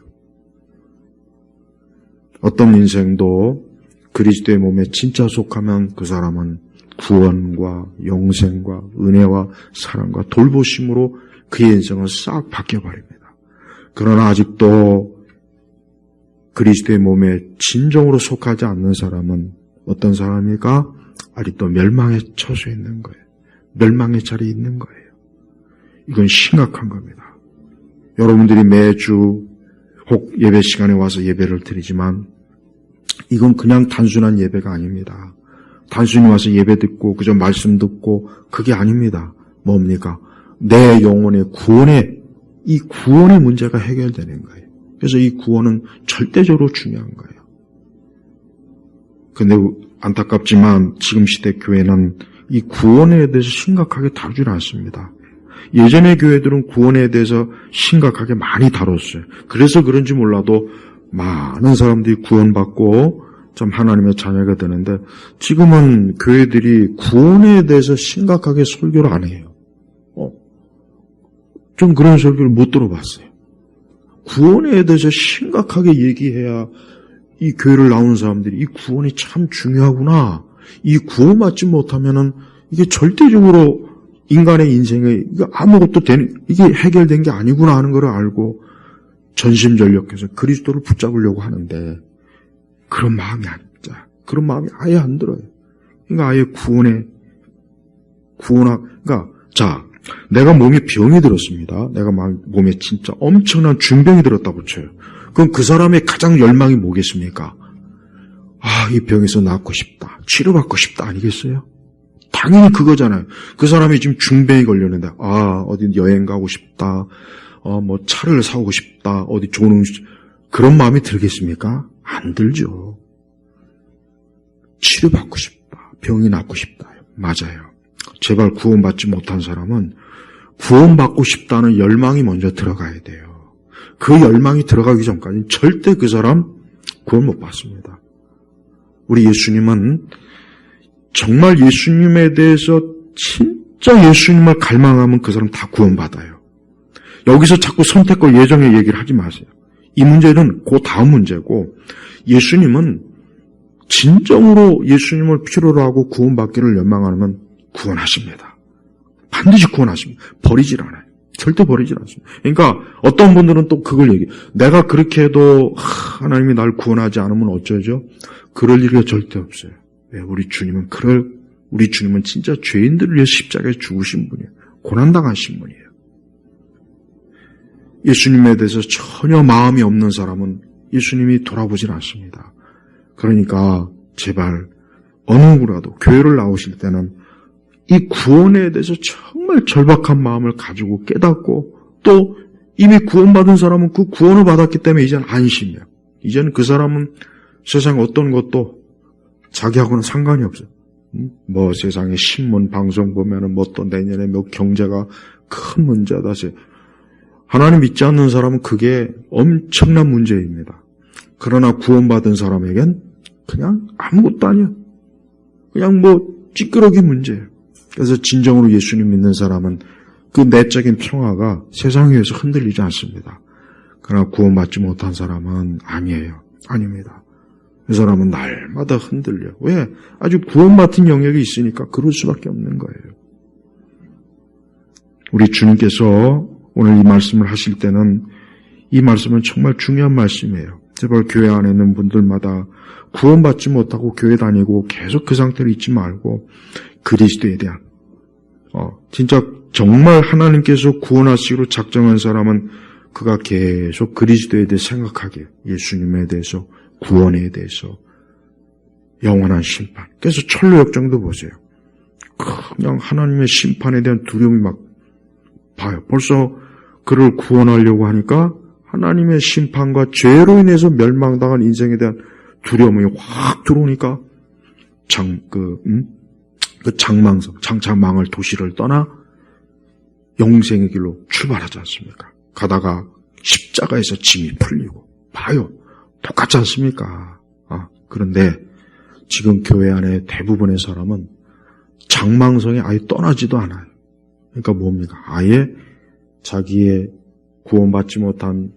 어떤 인생도 그리스도의 몸에 진짜 속하면 그 사람은 구원과 영생과 은혜와 사랑과 돌보심으로 그의 인생은 싹 바뀌어버립니다. 그러나 아직도 그리스도의 몸에 진정으로 속하지 않는 사람은 어떤 사람이니까 아직도 멸망의 처소에 있는 거예요. 멸망의 자리에 있는 거예요. 이건 심각한 겁니다. 여러분들이 매주 혹 예배 시간에 와서 예배를 드리지만 이건 그냥 단순한 예배가 아닙니다. 단순히 와서 예배 듣고 그저 말씀 듣고 그게 아닙니다. 뭡니까? 내 영혼의 이 구원의 문제가 해결되는 거예요. 그래서 이 구원은 절대적으로 중요한 거예요. 근데 안타깝지만 지금 시대 교회는 이 구원에 대해서 심각하게 다루지 않습니다. 예전의 교회들은 구원에 대해서 심각하게 많이 다뤘어요. 그래서 그런지 몰라도 많은 사람들이 구원받고 좀 하나님의 자녀가 되는데 지금은 교회들이 구원에 대해서 심각하게 설교를 안 해요. 좀 그런 설교를 못 들어봤어요. 구원에 대해서 심각하게 얘기해야 이 교회를 나오는 사람들이 이 구원이 참 중요하구나. 이 구원받지 못하면은 이게 절대적으로 인간의 인생에 이거 아무것도 이게 해결된 게 아니구나 하는 걸 알고 전심전력해서 그리스도를 붙잡으려고 하는데 그런 마음이 아닙니다. 그런 마음이 아예 안 들어요. 그러니까 아예 그러니까 자, 내가 몸에 병이 들었습니다. 내가 몸에 진짜 엄청난 중병이 들었다고 쳐요. 그럼 그 사람의 가장 열망이 뭐겠습니까? 아, 이 병에서 낫고 싶다. 치료받고 싶다 아니겠어요? 당연히 그거잖아요. 그 사람이 지금 중병이 걸렸는데, 어디 여행 가고 싶다. 뭐 차를 사오고 싶다. 어디 좋은 음식. 그런 마음이 들겠습니까? 안 들죠. 치료받고 싶다. 병이 낫고 싶다. 맞아요. 제발 구원받지 못한 사람은 구원받고 싶다는 열망이 먼저 들어가야 돼요. 그 열망이 들어가기 전까지는 절대 그 사람 구원 못 받습니다. 우리 예수님은 정말 예수님에 대해서 진짜 예수님을 갈망하면 그 사람 다 구원받아요. 여기서 자꾸 선택과 예정의 얘기를 하지 마세요. 이 문제는 그 다음 문제고, 예수님은 진정으로 예수님을 필요로 하고 구원받기를 연망하면 구원하십니다. 반드시 구원하십니다. 버리질 않아요. 절대 버리질 않습니다. 그러니까 어떤 분들은 또 그걸 얘기해요. 내가 그렇게 해도 하나님이 날 구원하지 않으면 어쩌죠? 그럴 일이 절대 없어요. 왜? 우리 주님은 진짜 죄인들을 위해 십자가에 죽으신 분이에요. 고난당하신 분이에요. 예수님에 대해서 전혀 마음이 없는 사람은 예수님이 돌아보질 않습니다. 그러니까 제발 어느 누구라도 교회를 나오실 때는 이 구원에 대해서 정말 절박한 마음을 가지고 깨닫고, 또 이미 구원받은 사람은 그 구원을 받았기 때문에 이제는 안심이에요. 이제는 그 사람은 세상 어떤 것도 자기하고는 상관이 없어요. 뭐 세상에 신문 방송 보면은 뭐 또 내년에 뭐 경제가 큰 문제다. 하나님 믿지 않는 사람은 그게 엄청난 문제입니다. 그러나 구원받은 사람에겐 그냥 아무것도 아니야. 그냥 뭐 찌끄러기 문제예요. 그래서 진정으로 예수님 믿는 사람은 그 내적인 평화가 세상에 의해서 흔들리지 않습니다. 그러나 구원받지 못한 사람은 아니에요. 아닙니다. 그 사람은 날마다 흔들려. 왜? 아주 구원받은 영역이 있으니까 그럴 수밖에 없는 거예요. 우리 주님께서 오늘 이 말씀을 하실 때는 이 말씀은 정말 중요한 말씀이에요. 제발 교회 안에 있는 분들마다 구원받지 못하고 교회 다니고 계속 그 상태로 있지 말고 그리스도에 대한 진짜 정말 하나님께서 구원하시기로 작정한 사람은 그가 계속 그리스도에 대해 생각하게, 예수님에 대해서, 구원에 대해서, 영원한 심판. 그래서 철로 역정도 보세요. 그냥 하나님의 심판에 대한 두려움이 막 봐요. 벌써 그를 구원하려고 하니까 하나님의 심판과 죄로 인해서 멸망당한 인생에 대한 두려움이 확 들어오니까 장차망을 도시를 떠나 영생의 길로 출발하지 않습니까? 가다가 십자가에서 짐이 풀리고 봐요. 똑같지 않습니까? 그런데 지금 교회 안에 대부분의 사람은 장망성에 아예 떠나지도 않아요. 그러니까 뭡니까? 아예 자기의 구원받지 못한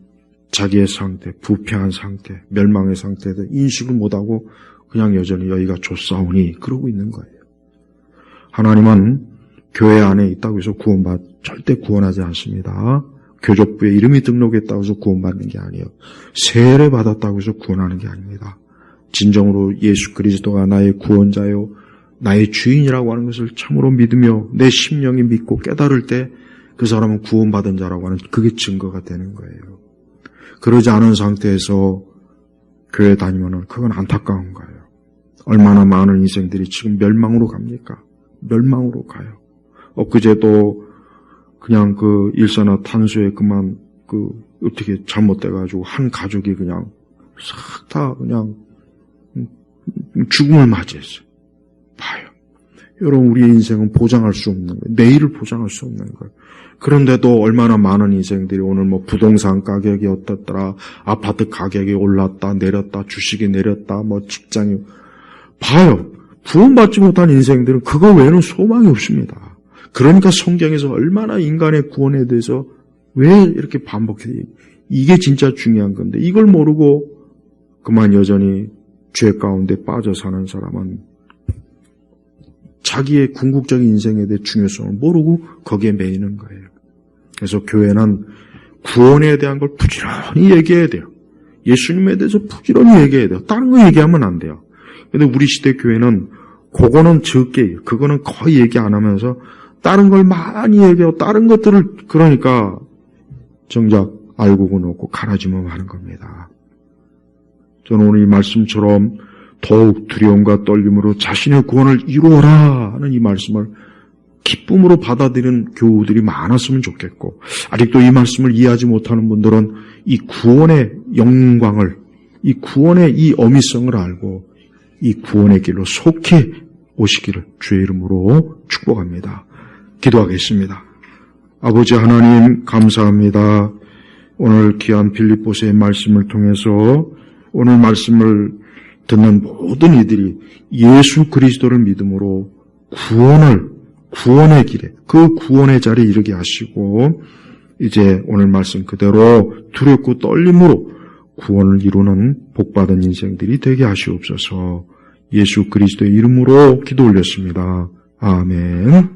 자기의 상태, 부패한 상태, 멸망의 상태에 대해 인식을 못하고 그냥 여전히 여기가 좋사오니 그러고 있는 거예요. 하나님은 교회 안에 있다고 해서 절대 구원하지 않습니다. 교족부에 이름이 등록했다고 해서 구원받는 게 아니에요. 세례 받았다고 해서 구원하는 게 아닙니다. 진정으로 예수 그리스도가 나의 구원자요, 나의 주인이라고 하는 것을 참으로 믿으며 내 심령이 믿고 깨달을 때 그 사람은 구원받은 자라고 하는 그게 증거가 되는 거예요. 그러지 않은 상태에서 교회 다니면은 그건 안타까운 거예요. 얼마나 많은 인생들이 지금 멸망으로 갑니까? 멸망으로 가요. 엊그제도 그냥 그 일산화탄소에 어떻게 잘못돼가지고 한 가족이 그냥 싹 다 그냥 죽음을 맞이했어요. 봐요. 여러분, 우리의 인생은 보장할 수 없는 거예요. 내일을 보장할 수 없는 거예요. 그런데도 얼마나 많은 인생들이 오늘 뭐 부동산 가격이 어떻더라, 아파트 가격이 올랐다, 내렸다, 주식이 내렸다, 뭐 직장이, 봐요. 구원받지 못한 인생들은 그거 외에는 소망이 없습니다. 그러니까 성경에서 얼마나 인간의 구원에 대해서 왜 이렇게 반복해요? 이게 진짜 중요한 건데, 이걸 모르고 그만 여전히 죄 가운데 빠져 사는 사람은 자기의 궁극적인 인생에 대해 중요성을 모르고 거기에 매이는 거예요. 그래서 교회는 구원에 대한 걸 부지런히 얘기해야 돼요. 예수님에 대해서 부지런히 얘기해야 돼요. 다른 거 얘기하면 안 돼요. 근데 우리 시대 교회는 그거는 적게, 그거는 거의 얘기 안 하면서 다른 걸 많이 얘기하고 다른 것들을 그러니까 정작 알고는 없고 가라지만 하는 겁니다. 저는 오늘 이 말씀처럼 더욱 두려움과 떨림으로 자신의 구원을 이루어라 하는 이 말씀을 기쁨으로 받아들이는 교우들이 많았으면 좋겠고, 아직도 이 말씀을 이해하지 못하는 분들은 이 구원의 영광을, 이 구원의 이 어미성을 알고 이 구원의 길로 속히 오시기를 주의 이름으로 축복합니다. 기도하겠습니다. 아버지 하나님 감사합니다. 오늘 귀한 빌립보서의 말씀을 통해서 오늘 말씀을 듣는 모든 이들이 예수 그리스도를 믿음으로 구원의 길에, 그 구원의 자리에 이르게 하시고 이제 오늘 말씀 그대로 두렵고 떨림으로 구원을 이루는 복받은 인생들이 되게 하시옵소서. 예수 그리스도의 이름으로 기도 올렸습니다. 아멘.